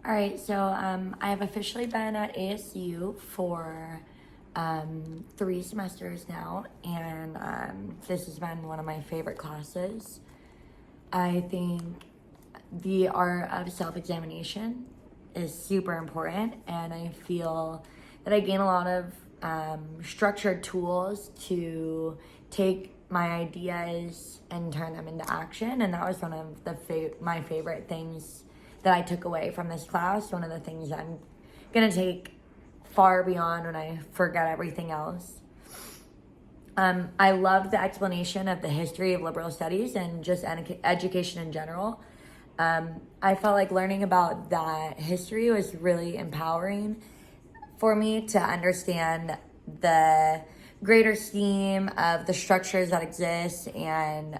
All right, so I have officially been at ASU for 3 semesters now, and this has been one of my favorite classes. I think the art of self-examination is super important, and I feel that I gain a lot of structured tools to take my ideas and turn them into action, and that was one of my favorite things that I took away from this class. One of the things I'm gonna take far beyond when I forget everything else. I loved the explanation of the history of liberal studies and just education in general. I felt like learning about that history was really empowering for me to understand the greater scheme of the structures that exist, and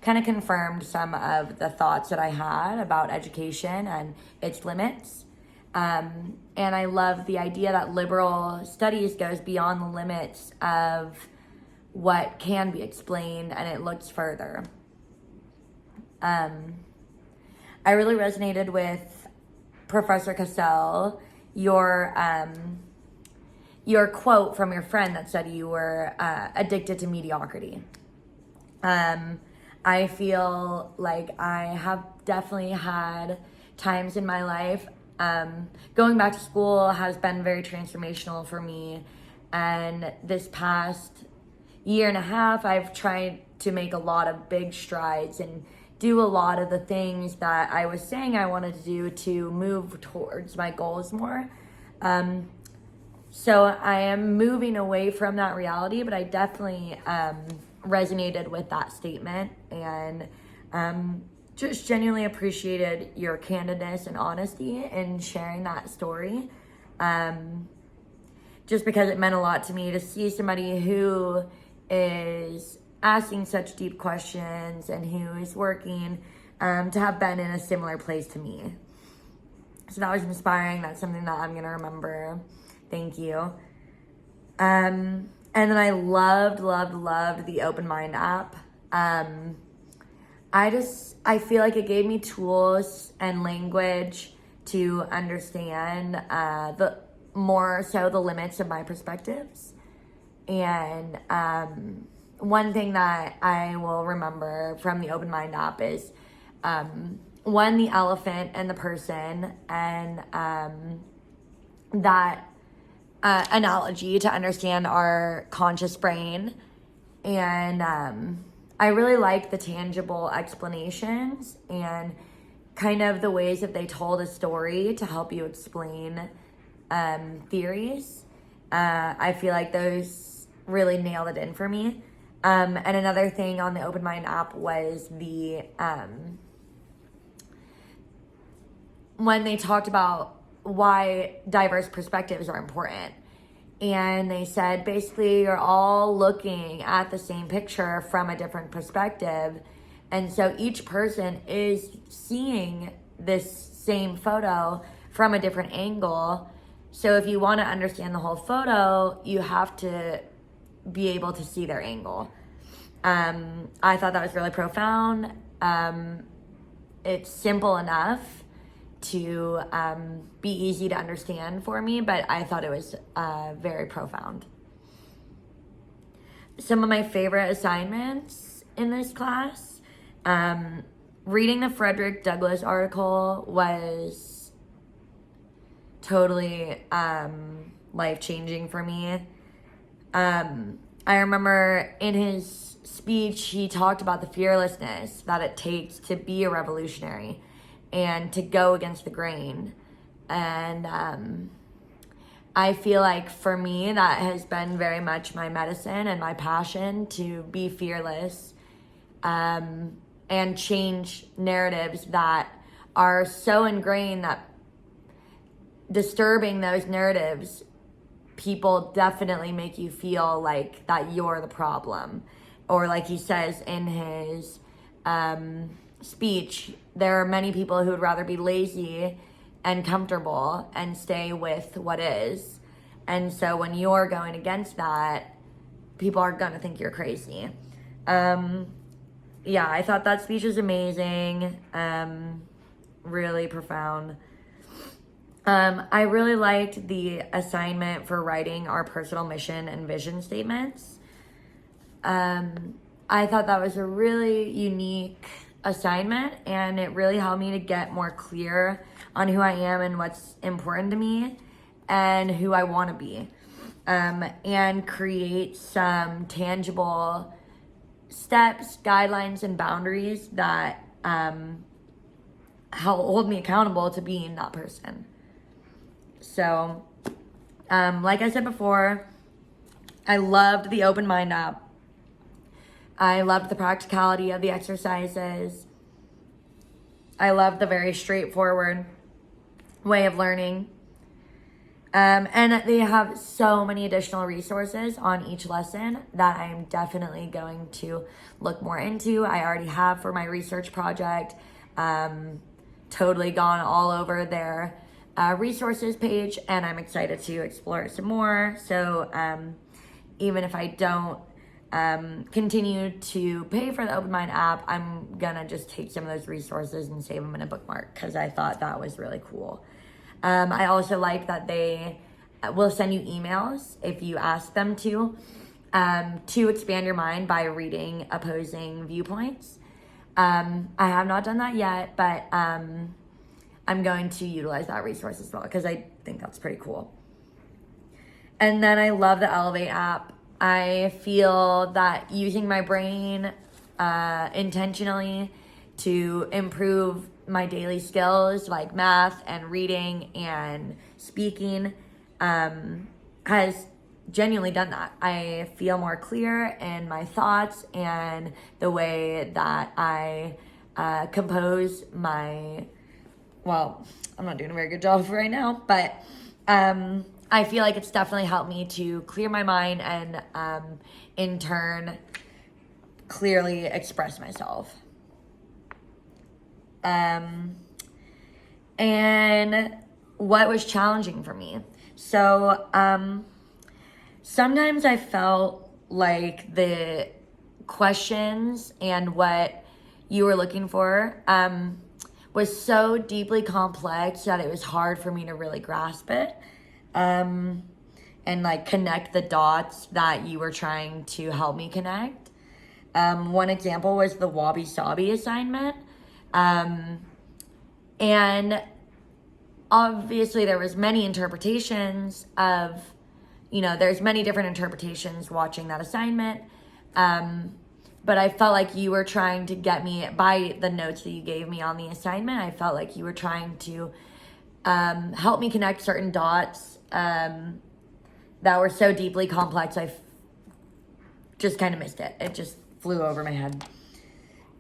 kind of confirmed some of the thoughts that I had about education and its limits. And I love the idea that liberal studies goes beyond the limits of what can be explained, and it looks further. I really resonated with Professor Cassell, your quote from your friend that said you were addicted to mediocrity. I feel like I have definitely had times in my life. Going back to school has been very transformational for me. And this past year and a half, I've tried to make a lot of big strides and do a lot of the things that I was saying I wanted to do to move towards my goals more. So I am moving away from that reality, but I definitely resonated with that statement, and just genuinely appreciated your candidness and honesty in sharing that story. Just because it meant a lot to me to see somebody who is asking such deep questions and who is working to have been in a similar place to me. So that was inspiring. That's something that I'm gonna remember. Thank you. And then I loved the Open Mind app. I feel like it gave me tools and language to understand the limits of my perspectives. And one thing that I will remember from the Open Mind app is one, the elephant and the person, and that analogy to understand our conscious brain. And I really like the tangible explanations and kind of the ways that they told a story to help you explain theories. I feel like those really nailed it in for me. And another thing on the Open Mind app was the when they talked about why diverse perspectives are important. And they said basically you're all looking at the same picture from a different perspective. And so each person is seeing this same photo from a different angle. So if you want to understand the whole photo, you have to be able to see their angle. I thought that was really profound. It's simple enough to be easy to understand for me, but I thought it was very profound. Some of my favorite assignments in this class, reading the Frederick Douglass article was totally life-changing for me. I remember in his speech, he talked about the fearlessness that it takes to be a revolutionary and to go against the grain. And I feel like for me, that has been very much my medicine and my passion, to be fearless and change narratives that are so ingrained that disturbing those narratives, people definitely make you feel like that you're the problem. Or like he says in his speech, there are many people who would rather be lazy and comfortable and stay with what is. And so when you're going against that, people are gonna think you're crazy. Yeah, I thought that speech was amazing. Really profound. I really liked the assignment for writing our personal mission and vision statements. I thought that was a really unique assignment, and it really helped me to get more clear on who I am and what's important to me and who I want to be, and create some tangible steps, guidelines, and boundaries that help hold me accountable to being that person. So, like I said before, I loved the Open Mind app. I loved the practicality of the exercises. I loved the very straightforward way of learning. And they have so many additional resources on each lesson that I'm definitely going to look more into. I already have for my research project. Totally gone all over their resources page, and I'm excited to explore it some more. So even if I don't continue to pay for the Open Mind app, I'm gonna just take some of those resources and save them in a bookmark because I thought that was really cool. I also like that they will send you emails if you ask them to expand your mind by reading opposing viewpoints. I have not done that yet, but I'm going to utilize that resource as well because I think that's pretty cool. And then I love the Elevate app. I feel that using my brain intentionally to improve my daily skills like math and reading and speaking has genuinely done that. I feel more clear in my thoughts and the way that I compose my, well, I'm not doing a very good job right now, but I feel like it's definitely helped me to clear my mind and in turn clearly express myself. And what was challenging for me? So sometimes I felt like the questions and what you were looking for was so deeply complex that it was hard for me to really grasp it. And like connect the dots that you were trying to help me connect. One example was the Wabi Sabi assignment. And obviously there was many interpretations of, there's many different interpretations watching that assignment. But I felt like you were trying to get me, by the notes that you gave me on the assignment, I felt like you were trying to help me connect certain dots that were so deeply complex, I just kind of missed it. It just flew over my head.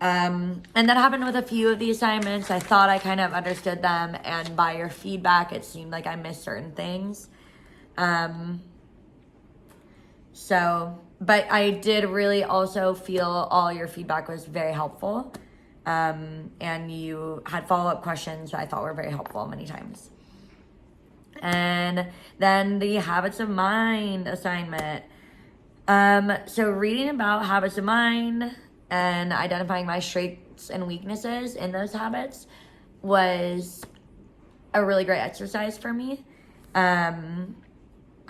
And that happened with a few of the assignments. I thought I kind of understood them, and by your feedback, it seemed like I missed certain things. But I did really also feel all your feedback was very helpful. And you had follow-up questions that I thought were very helpful many times. And then the Habits of Mind assignment. So reading about habits of mind and identifying my strengths and weaknesses in those habits was a really great exercise for me.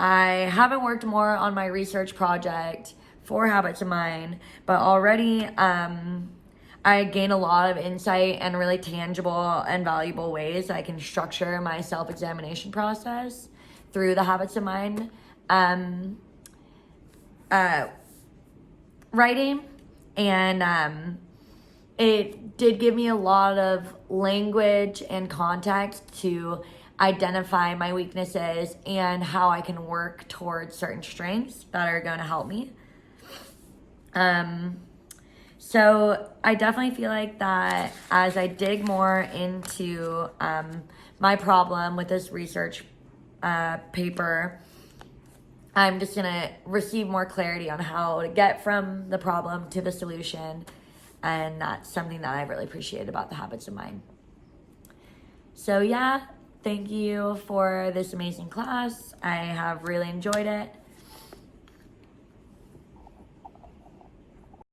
I haven't worked more on my research project for Habits of Mind, but already I gained a lot of insight and really tangible and valuable ways I can structure my self-examination process through the Habits of Mind writing. And it did give me a lot of language and context to identify my weaknesses and how I can work towards certain strengths that are going to help me. So I definitely feel like that as I dig more into my problem with this research paper, I'm just going to receive more clarity on how to get from the problem to the solution. And that's something that I really appreciate about the Habits of Mind. So yeah, thank you for this amazing class. I have really enjoyed it.